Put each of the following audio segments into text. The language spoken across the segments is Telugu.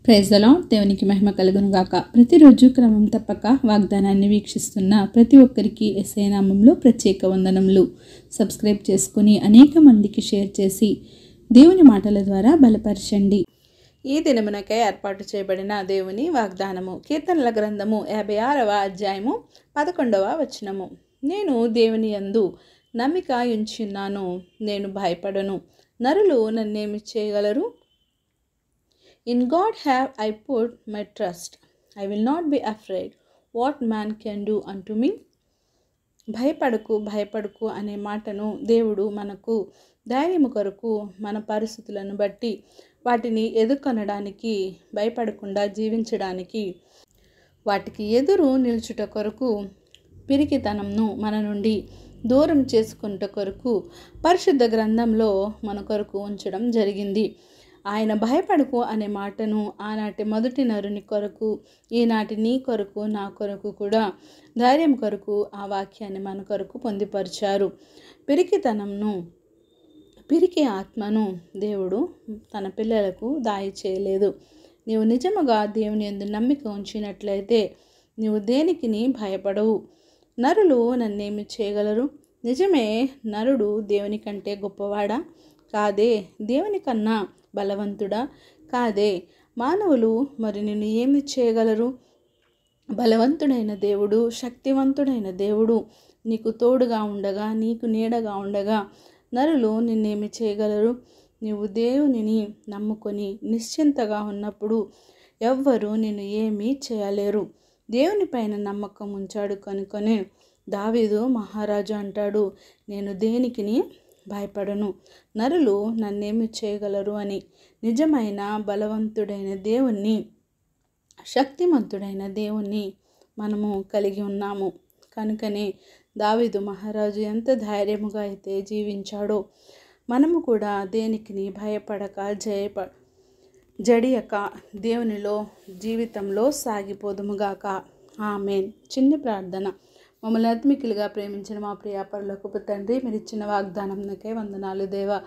Praise the lord. దేవునికి మహిమ కలుగును గాక. ప్రతిరోజు క్రమం తప్పక వాగ్దానాన్ని వీక్షిస్తున్న ప్రతి ఒక్కరికి యేసయ్య నామములో ప్రత్యేక వందనములు. సబ్స్క్రైబ్ చేసుకుని అనేక మందికి షేర్ చేసి దేవుని మాటల ద్వారా బలపరచండి. ఈ దినమునకై ఏర్పాటు చేయబడిన దేవుని వాగ్దానము కీర్తనల గ్రంథము 56వ అధ్యాయము 11వ వచనము. నేను దేవుని యందు నమ్మిక ఉంచున్నాను, నేను భయపడను. నరులు నన్నేమి చేయగలరు? In God have I put my trust. I will not be afraid what man can do unto me. భయపడకు అనే మాటను దేవుడు మనకు ధైర్యము కొరకు, మన పరిస్థితులను బట్టి వాటిని ఎదుర్కొనడానికి, భయపడకుండా జీవించడానికి, వాటికి ఎదురు నిలుచుట కొరకు, పిరికితనంను మన నుండి దూరం చేసుకున్నట కొరకు పరిశుద్ధ గ్రంథంలో మన కొరకు ఉంచడం జరిగింది. ఆయన భయపడకు అనే మాటను ఆనాటి మొదటి నరుని కొరకు, ఈనాటి నీ కొరకు, నా కొరకు కూడా ధైర్యం కొరకు ఆ వాక్యాన్ని మన కొరకు పొందుపరిచారు. పిరికి ఆత్మను దేవుడు తన పిల్లలకు దాయి చేయలేదు. నీవు నిజముగా దేవుని యందు నమ్మిక ఉంచినట్లయితే నీవు దేనికిని భయపడవు. నరులు నన్నేమి చేయగలరు? నిజమే, నరుడు దేవుని కంటే గొప్పవాడా? కాదే. దేవుని కన్నా బలవంతుడా? కాదే. మానవులు మరి నిన్ను ఏమి చేయగలరు? బలవంతుడైన దేవుడు, శక్తివంతుడైన దేవుడు నీకు తోడుగా ఉండగా, నీకు నీడగా ఉండగా నరులు నిన్నేమి చేయగలరు? నీవు దేవునిని నమ్ముకొని నిశ్చింతగా ఉన్నప్పుడు ఎవ్వరూ నిన్ను ఏమీ చేయలేరు. దేవుని పైన నమ్మకం ఉంచాడు కనుకొని దావీదు మహారాజు అంటాడు, నేను దేనికిని భయపడను, నరులు నన్నేమి చేయగలరు అని. నిజమైన బలవంతుడైన దేవుణ్ణి, శక్తిమంతుడైన దేవుణ్ణి మనము కలిగి ఉన్నాము. కనుకనే దావీదు మహారాజు ఎంత ధైర్యముగా అయితే జీవించాడో మనము కూడా దేనికిని భయపడక, జడియక దేవునిలో జీవితంలో సాగిపోదుముగాక. ఆమేన్. చిన్న ప్రార్థన. మమ్మల్ని ఆత్మికులుగా ప్రేమించిన మా ప్రియ పరలోకపు తండ్రి, మీరు ఇచ్చిన వాగ్దానంకై వందనాలు దేవా.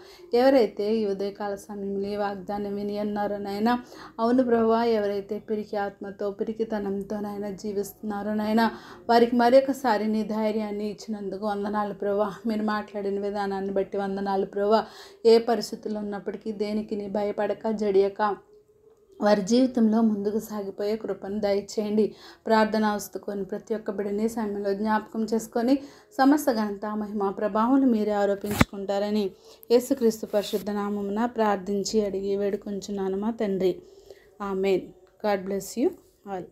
ఎవరైతే ఈ ఉదయకాల సమయంలో ఈ వాగ్దానం విని అన్నారో నాయనా, అవును ప్రభువా, ఎవరైతే పిరికి ఆత్మతో, పిరికితనంతో నాయన జీవిస్తున్నారో నాయన, వారికి మరొకసారి నీ ధైర్యాన్ని ఇచ్చినందుకు వందనాలు ప్రభువా. మీరు మాట్లాడిన విధానాన్ని బట్టి వందనాలు ప్రభువా. ఏ పరిస్థితుల్లో ఉన్నప్పటికీ దేనికి నీ భయపడక, జడియక వారి జీవితంలో ముందుకు సాగిపోయే కృపను దయచేయండి. ప్రార్థన వస్తుకొని ప్రతి ఒక్క బిడ్డని సమయంలో జ్ఞాపకం చేసుకొని సమస్త ఘనత, మహిమ, ప్రభావం మీరే ఆరోపించుకుంటారని యేసుక్రీస్తు పరిశుద్ధ నామమున ప్రార్థించి అడిగి వేడుకొంచున్నాను మా తండ్రి. ఆమేన్. God bless you all.